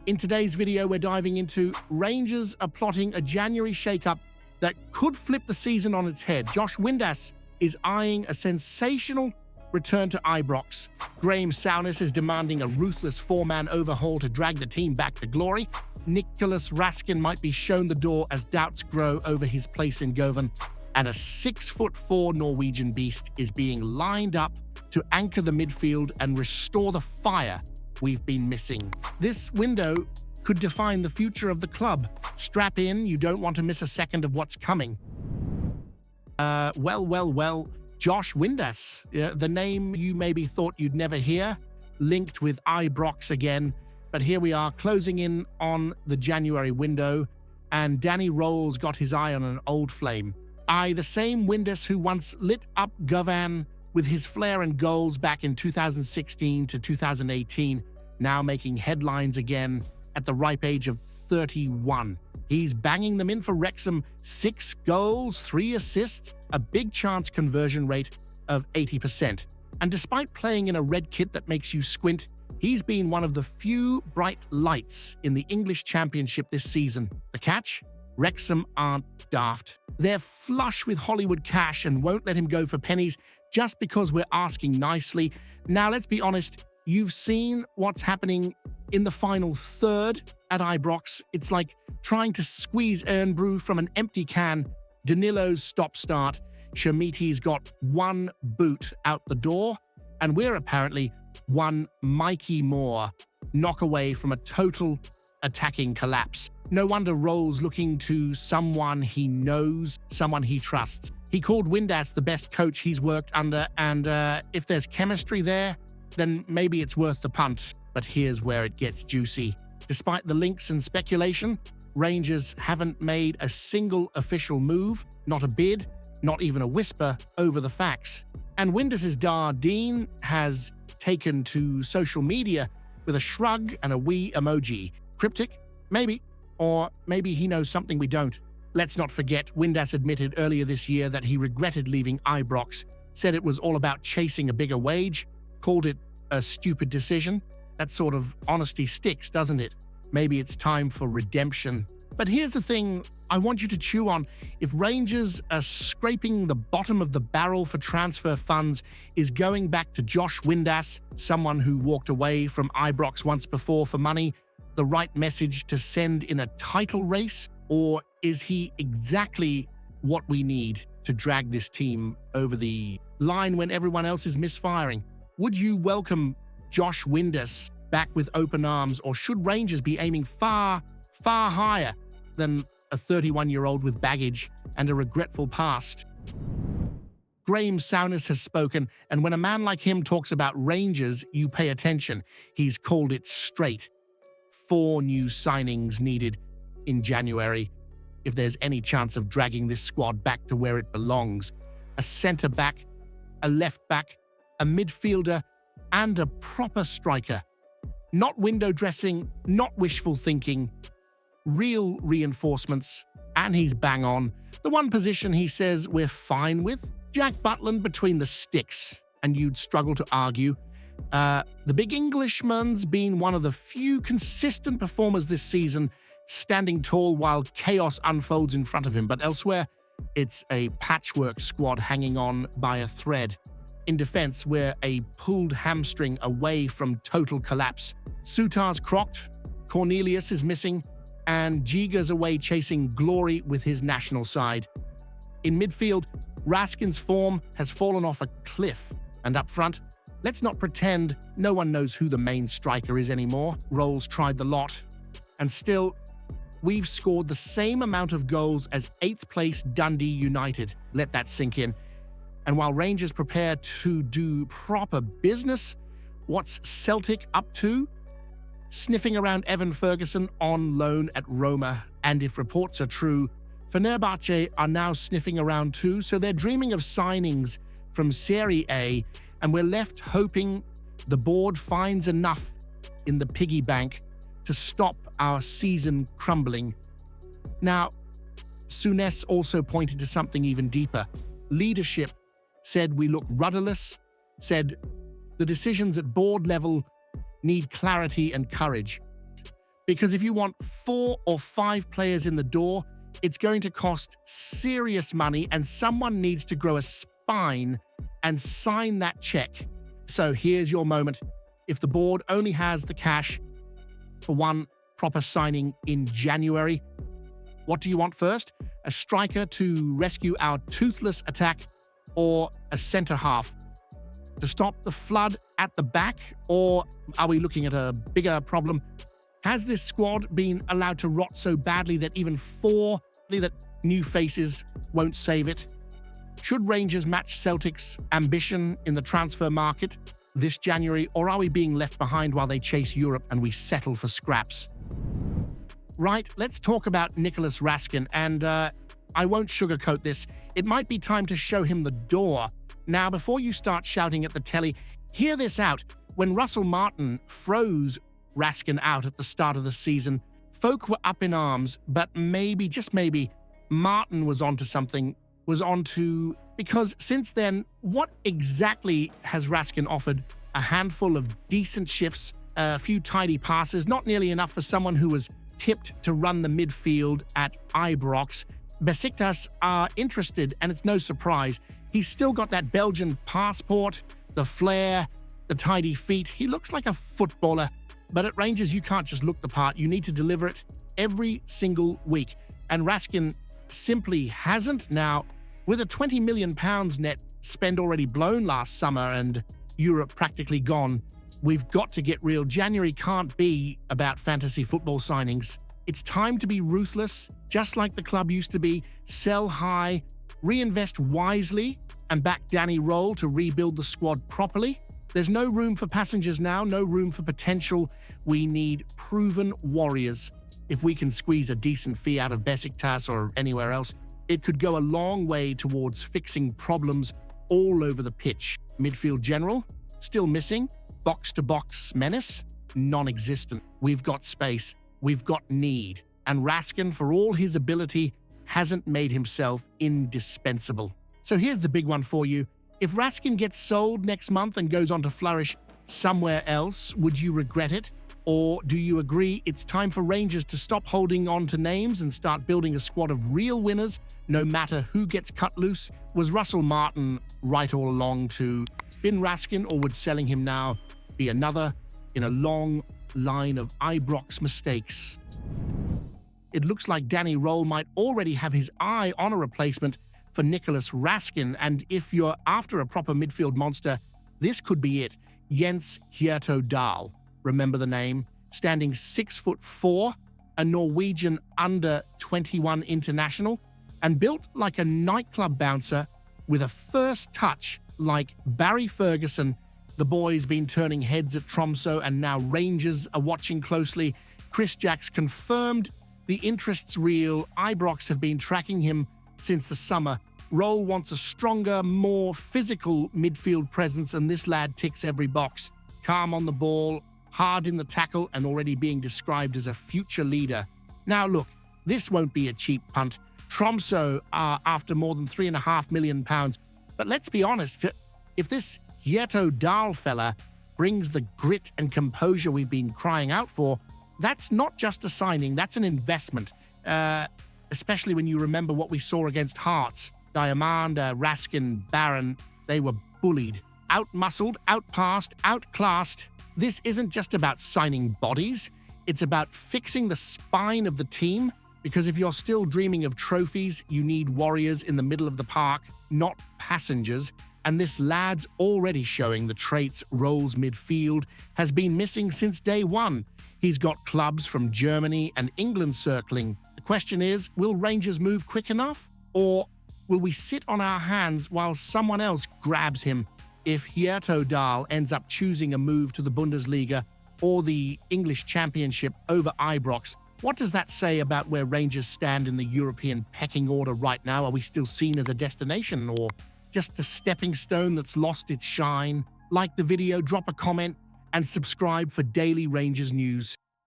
In today's video, we're diving into Rangers are plotting a January shakeup that could flip the season on its head. Josh Windass is eyeing a sensational return to Ibrox. Graeme Souness is demanding a ruthless four-man overhaul to drag the team back to glory. Nicolas Raskin might be shown the door as doubts grow over his place in Govan. And a 6'4" Norwegian beast is being lined up to anchor the midfield and restore the fire we've been missing. This window could define the future of the club. Strap in, you don't want to miss a second of what's coming. Well, Josh Windass, the name you maybe thought you'd never hear, linked with Ibrox again, but here we are closing in on the January window, and Danny Rohl's got his eye on an old flame. The same Windass who once lit up Govan with his flair and goals back in 2016 to 2018, now making headlines again at the ripe age of 31. He's banging them in for Wrexham, 6 goals, 3 assists, a big chance conversion rate of 80%. And despite playing in a red kit that makes you squint, he's been one of the few bright lights in the English Championship this season. The catch? Wrexham aren't daft. They're flush with Hollywood cash and won't let him go for pennies just because we're asking nicely. Now, let's be honest, you've seen what's happening in the final third at Ibrox. It's like trying to squeeze Brew from an empty can. Danilo's stop-start. Shamiti's got 1 boot out the door, and we're apparently 1 Mikey Moore knock away from a total attacking collapse. No wonder Rohl's looking to someone he knows, someone he trusts. He called Windass the best coach he's worked under, and if there's chemistry there, then maybe it's worth the punt. But here's where it gets juicy. Despite the links and speculation, Rangers haven't made a single official move, not a bid, not even a whisper over the facts. And Windass's Dean has taken to social media with a shrug and a wee emoji. Cryptic? Maybe. Or maybe he knows something we don't. Let's not forget, Windass admitted earlier this year that he regretted leaving Ibrox, said it was all about chasing a bigger wage, called it a stupid decision. That sort of honesty sticks, doesn't it? Maybe it's time for redemption. But here's the thing I want you to chew on. If Rangers are scraping the bottom of the barrel for transfer funds, is going back to Josh Windass, someone who walked away from Ibrox once before for money, the right message to send in a title race? Or is he exactly what we need to drag this team over the line when everyone else is misfiring? Would you welcome Josh Windass back with open arms, or should Rangers be aiming far higher than a 31-year-old with baggage and a regretful past? Graeme Souness has spoken, and when a man like him talks about Rangers, you pay attention. He's called it straight. 4 new signings needed in January if there's any chance of dragging this squad back to where it belongs. A centre-back, a left-back, a midfielder, and a proper striker. Not window dressing, not wishful thinking. Real reinforcements, and he's bang on. The one position he says we're fine with, Jack Butland between the sticks, and you'd struggle to argue. The big Englishman's been one of the few consistent performers this season, standing tall while chaos unfolds in front of him. But elsewhere, it's a patchwork squad hanging on by a thread. In defense, we're a pulled hamstring away from total collapse. Sutar's crocked, Cornelius is missing, and Giga's away chasing glory with his national side. In midfield, Raskin's form has fallen off a cliff. And up front, let's not pretend no one knows who the main striker is anymore. Rohl's tried the lot. And still, we've scored the same amount of goals as 8th place Dundee United. Let that sink in. And while Rangers prepare to do proper business, what's Celtic up to? Sniffing around Evan Ferguson on loan at Roma. And if reports are true, Fenerbahce are now sniffing around too, so they're dreaming of signings from Serie A, and we're left hoping the board finds enough in the piggy bank to stop our season crumbling. Now, Souness also pointed to something even deeper. Leadership said we look rudderless, said the decisions at board level need clarity and courage. Because if you want 4 or 5 players in the door, it's going to cost serious money, and someone needs to grow a spine and sign that check. So here's your moment. If the board only has the cash for one proper signing in January, what do you want first? A striker to rescue our toothless attack, or a centre-half to stop the flood at the back? Or are we looking at a bigger problem? Has this squad been allowed to rot so badly that even 4 that new faces won't save it? Should Rangers match Celtic's ambition in the transfer market this January, or are we being left behind while they chase Europe and we settle for scraps? Right, let's talk about Nicolas Raskin, and I won't sugarcoat this. It might be time to show him the door. Now, before you start shouting at the telly, hear this out. When Russell Martin froze Raskin out at the start of the season, folk were up in arms, but maybe, just maybe, Martin was onto something, because since then, what exactly has Raskin offered? A handful of decent shifts, a few tidy passes, not nearly enough for someone who was tipped to run the midfield at Ibrox. Besiktas are interested, and it's no surprise. He's still got that Belgian passport, the flair, the tidy feet. He looks like a footballer, but at Rangers, you can't just look the part. You need to deliver it every single week. And Raskin simply hasn't. Now, with a £20 million net spend already blown last summer and Europe practically gone, we've got to get real. January can't be about fantasy football signings. It's time to be ruthless, just like the club used to be. Sell high, reinvest wisely, and back Danny Rohl to rebuild the squad properly. There's no room for passengers now, no room for potential. We need proven warriors. If we can squeeze a decent fee out of Besiktas or anywhere else, it could go a long way towards fixing problems all over the pitch. Midfield general, still missing. Box-to-box menace, non-existent. We've got space, we've got need. And Raskin, for all his ability, hasn't made himself indispensable. So here's the big one for you. If Raskin gets sold next month and goes on to flourish somewhere else, would you regret it? Or do you agree it's time for Rangers to stop holding on to names and start building a squad of real winners, no matter who gets cut loose? Was Russell Martin right all along to bin Raskin, or would selling him now be another in a long line of Ibrox mistakes? It looks like Danny Rohl might already have his eye on a replacement for Nicolas Raskin, and if you're after a proper midfield monster, this could be it. Jens Dahl. Remember the name? Standing 6'4", a Norwegian under-21 international, and built like a nightclub bouncer with a first touch like Barry Ferguson. The boy's been turning heads at Tromsø, and now Rangers are watching closely. Chris Jacks confirmed the interest's real. Ibrox have been tracking him since the summer. Rohl wants a stronger, more physical midfield presence, and this lad ticks every box. Calm on the ball, hard in the tackle, and already being described as a future leader. Now look, this won't be a cheap punt. Tromsø are after more than £3.5 million. But let's be honest, if this Dahl fella brings the grit and composure we've been crying out for, that's not just a signing, that's an investment. Especially when you remember what we saw against Hearts. Diamond, Raskin, Barron, they were bullied, out-muscled, out-passed, outclassed. This isn't just about signing bodies, it's about fixing the spine of the team, because if you're still dreaming of trophies, you need warriors in the middle of the park, not passengers. And this lad's already showing the traits Rohl's midfield has been missing since day one. He's got clubs from Germany and England circling. The question is, will Rangers move quick enough? Or will we sit on our hands while someone else grabs him? If Dahl ends up choosing a move to the Bundesliga or the English Championship over Ibrox, what does that say about where Rangers stand in the European pecking order right now? Are we still seen as a destination, or just a stepping stone that's lost its shine? Like the video, drop a comment, and subscribe for daily Rangers news.